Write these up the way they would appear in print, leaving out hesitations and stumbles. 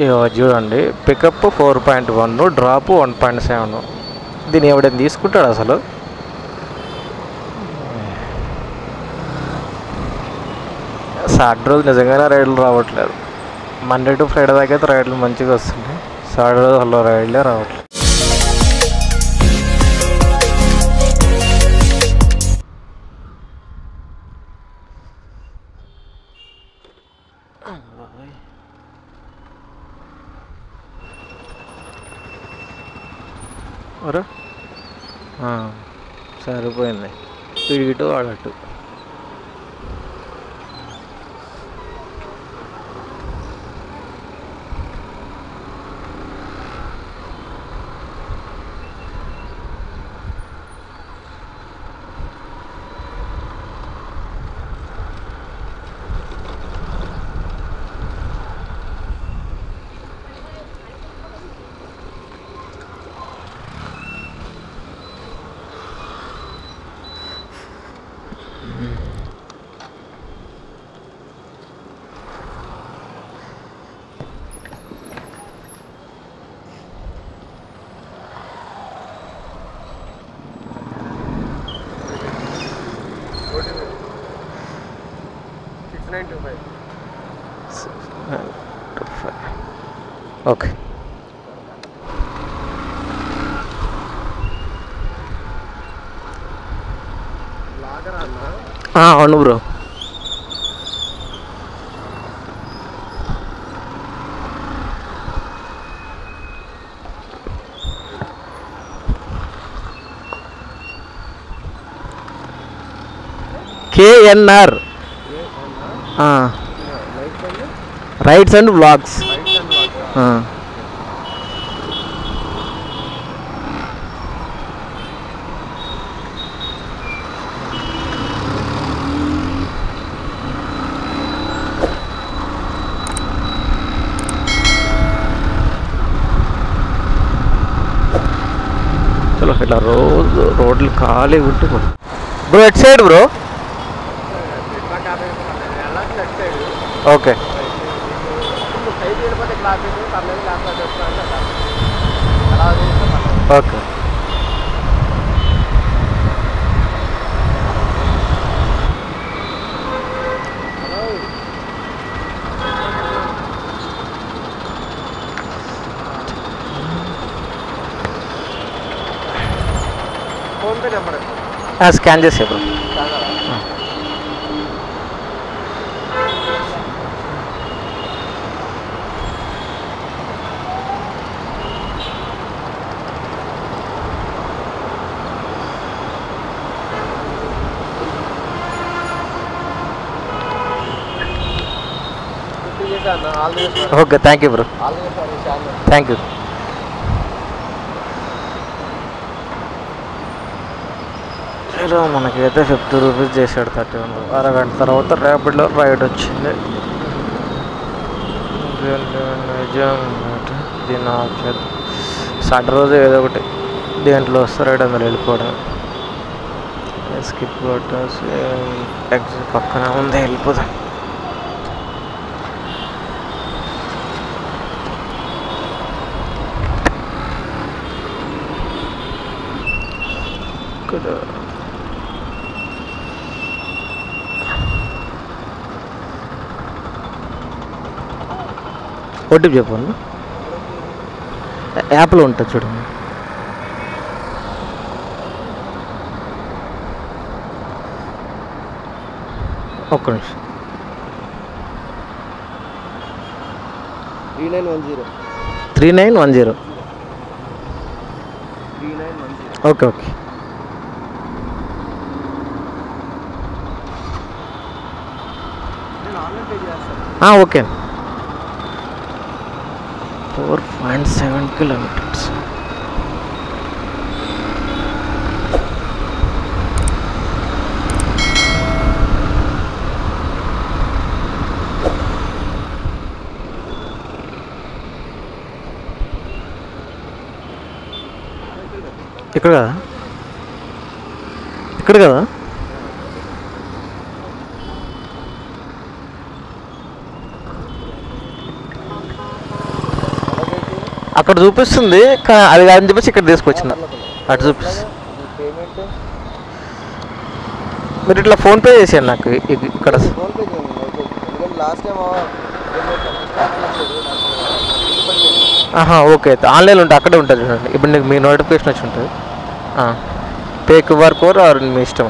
చూడండి, pickup 4.1, drop 1.7. దీన్ని ఎవడైనా తీసుకుంటాడు అసలు? సాటర్డే రోజు నిజంగానే రైడ్లు రావట్లేదు. మండే టు ఫ్రైడే దాకా అయితే రైడ్లు మంచిగా వస్తున్నాయి. సాటర్డే రోజు అలా రైడ్లే రావట్లేదు. అరే సరిపోయింది, ఇటు వాడట్టు. ఓకే, అవును bro. KNR rides and vlogs. చలో ఇట్లా రోజు రోడ్లు ఖాళీ ఉంటే bro. At side bro? Okay. Okay, scan చేసే bro. Okay, thank you bro. Thank you. చలో మనకైతే 50 రూపీస్ చేశాడు, 31. అరగంట తర్వాత ర్యాపిడ్లో రైడ్ వచ్చింది. దీన్ని ఆఫ్ చేద్దాం. సాటర్డే రోజు ఏదో ఒకటి దేంట్లో వస్తే రైడ్ అందులో వెళ్ళిపోవడం. స్కిప్ కొట్టేసి ఎగ్జిట్ పక్కన ఉంది, వెళ్ళిపోదాం. ఇక్కడ ఓటీపీ చెప్పండి. యాప్లో ఉంటుంది చూడండి. ఒక్క నిమిషం. 3910. Okay okay. ఓకే. 4.7 kilometers. ఇక్కడ కదా, ఇక్కడ కదా. అక్కడ చూపిస్తుంది అది కాదని చెప్పేసి ఇక్కడ తీసుకొచ్చిన. అటు చూపిస్తుంది. పేమెంట్ మీరు ఇట్లా ఫోన్పే చేసాను నాకు ఇక్కడ. ఫోన్పే చేయండి అయిపోతుంది. ఎందుకంటే లాస్ట్ టైం ఓకే అయితే ఆన్లైన్లో ఉంటుంది, అక్కడే ఉంటుంది చూడండి. ఇప్పుడు నీకు మీ నోటిఫికేషన్ వచ్చి ఉంటుంది. పే క్యూఆర్ కోడ్ ఆర్ మీ ఇష్టం.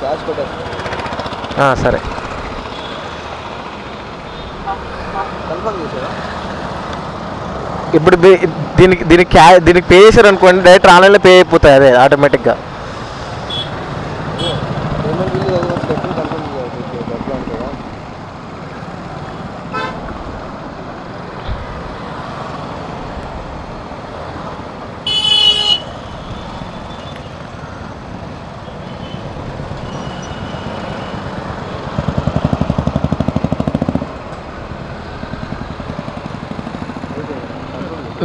క్యాష్ కొట్టేస్తా. సరే. కన్ఫర్మ్ చేసారా? ఇప్పుడు దీనికి పే చేశారు అనుకోండి, డైరెక్ట్ ఆన్లైన్లో పే అయిపోతాయి అదే ఆటోమేటిక్గా. పేమెంట్ బిల్ సెకండ్ కన్ఫర్మ్ చేయాలి డబ్బులు అంటే కదా.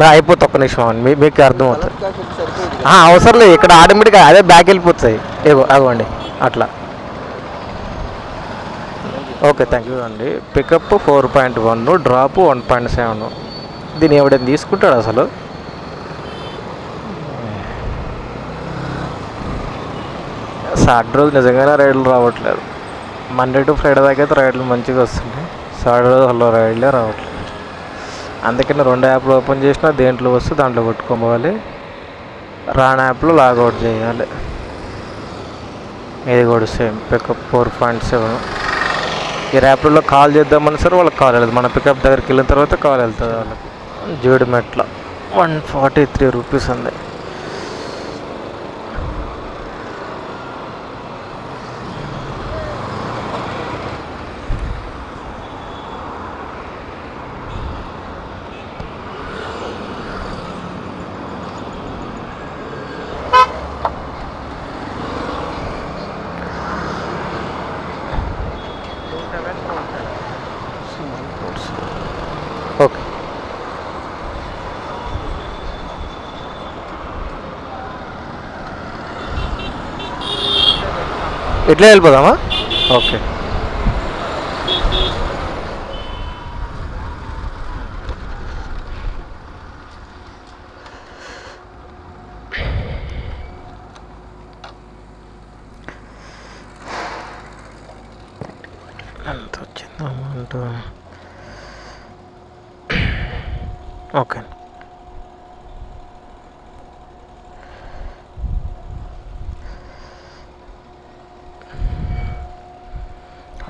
అయిపోతుంది, ఒక్క నిమిషం అని మీకు అర్థమవుతుంది. క్యాష్ వచ్చి సరిపోయింది. అవసరం లేదు, ఇక్కడ ఆటోమేటిక్గా అదే బ్యాక్ వెళ్ళిపోతాయి. అగోండి అట్లా. ఓకే, థ్యాంక్ యూ అండి. Pickup 4.1, drop 1.7. దీన్ని ఎవడైనా తీసుకుంటాడు అసలు? సాటర్డే రోజు నిజంగానే రైడ్లు రావట్లేదు. మండే టు ఫ్రైడే దాకా అయితే రైడ్లు మంచిగా వస్తున్నాయి. సాటర్డే రోజు అలా రైడ్లే రావట్లేదు. అందుకని 2 యాప్లు ఓపెన్ చేసినా దేంట్లో వస్తే దాంట్లో కొట్టుకోవాలి. రాని యాప్లో లాగౌట్ చేయాలి. ఇది కూడా సేమ్ పికప్ 4.7. ఈ యాప్లలో కాల్ చేద్దామని సరే వాళ్ళకి కాల్ వెళ్ళదు. మన పికప్ దగ్గరికి వెళ్ళిన తర్వాత కాల్ వెళ్తుంది వాళ్ళకి. జీడిమెట్ల 143 రూపీస్ ఉంది. ఓకే, ఇట్లా వెళ్ళిపోదామా? ఓకే. ఎంత వచ్చింది అమౌంట్? ఓకే,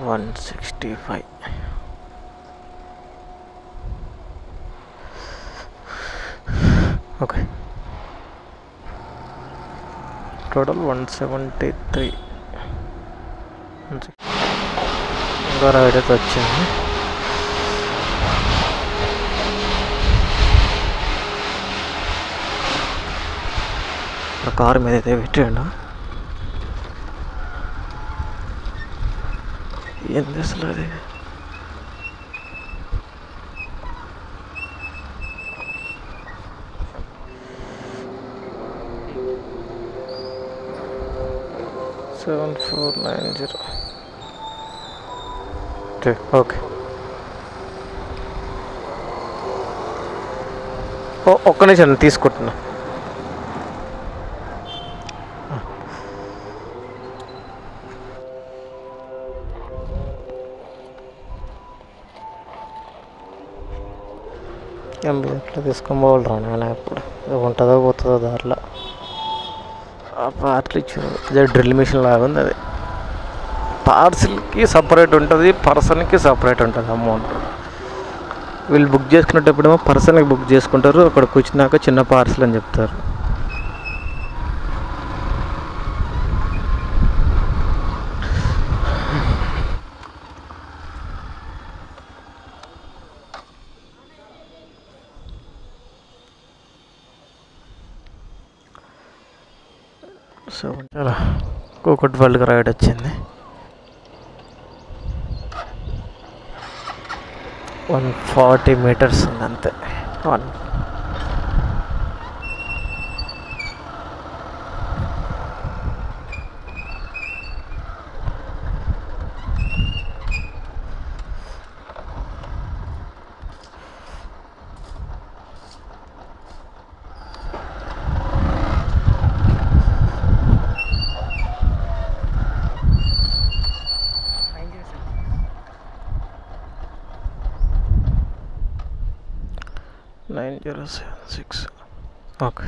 $165. Okay, total 173. ఇంకా రైడ్ అయితే వచ్చింది. కారు మీద అయితే పెట్టాడు. ఏంది అసలు అది? $7490. ఓకే, ఒక్క నిమిషం తీసుకుంటున్నా. ఎట్లా తీసుకొని పోవాలి రా నాయన? ఇప్పుడు ఉంటుందో పోతుందో దారిలో. పార్సల్ ఇచ్చారు, అదే డ్రిల్ మిషన్ లాగా ఉంది. అది పార్సల్కి సపరేట్ ఉంటుంది, పర్సన్కి సపరేట్ ఉంటుంది అమౌంట్. వీళ్ళు బుక్ చేసుకునేటప్పుడేమో పర్సన్కి బుక్ చేసుకుంటారు, అక్కడికి వచ్చినాక చిన్న పార్సల్ అని చెప్తారు. సో చాలా కూకట్పల్లికి రైడ్ వచ్చింది. 140 meters ఉంది అంతే. 9076. ఓకే.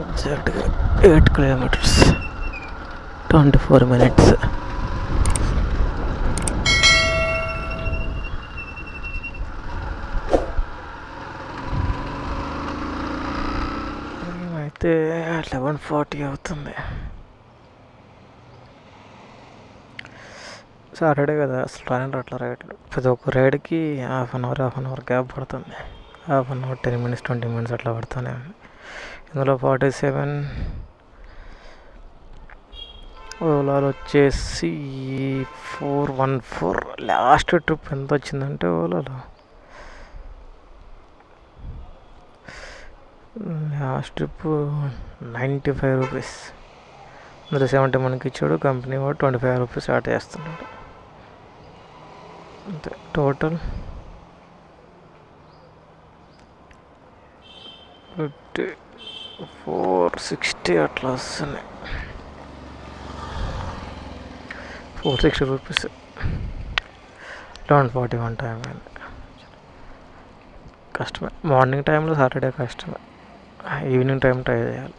ఎగ్జాక్ట్గా 8 కిలోమీటర్స్ 24 minutes. అయితే 11:40 అవుతుంది. సాటర్డే కదా, అసలు రావట్లా రైడ్లు. ప్రతి ఒక్క రైడ్కి హాఫ్ అన్ అవర్ గ్యాప్ పడుతుంది. Half an hour, 10 minutes, 20 minutes అట్లా పడుతూనే ఉంది. ఇందులో 47 ఓలాలో వచ్చేసి 414. లాస్ట్ ట్రిప్ ఎంత వచ్చిందంటే ఓలాలో లాస్ట్ ట్రిప్ 95 రూపీస్. అందులో 70 మనకి ఇచ్చాడు కంపెనీ వాడు. 25 రూపీస్ యాడ్ చేస్తున్నాడు అంతే. టోటల్ 460 అట్లా వస్తున్నాయి. 460 రూపీస్. 11:41 టైం అయింది. కష్టమే మార్నింగ్ టైంలో, సాటర్డే కష్టమే. ఈవినింగ్ టైం ట్రై చేయాలి.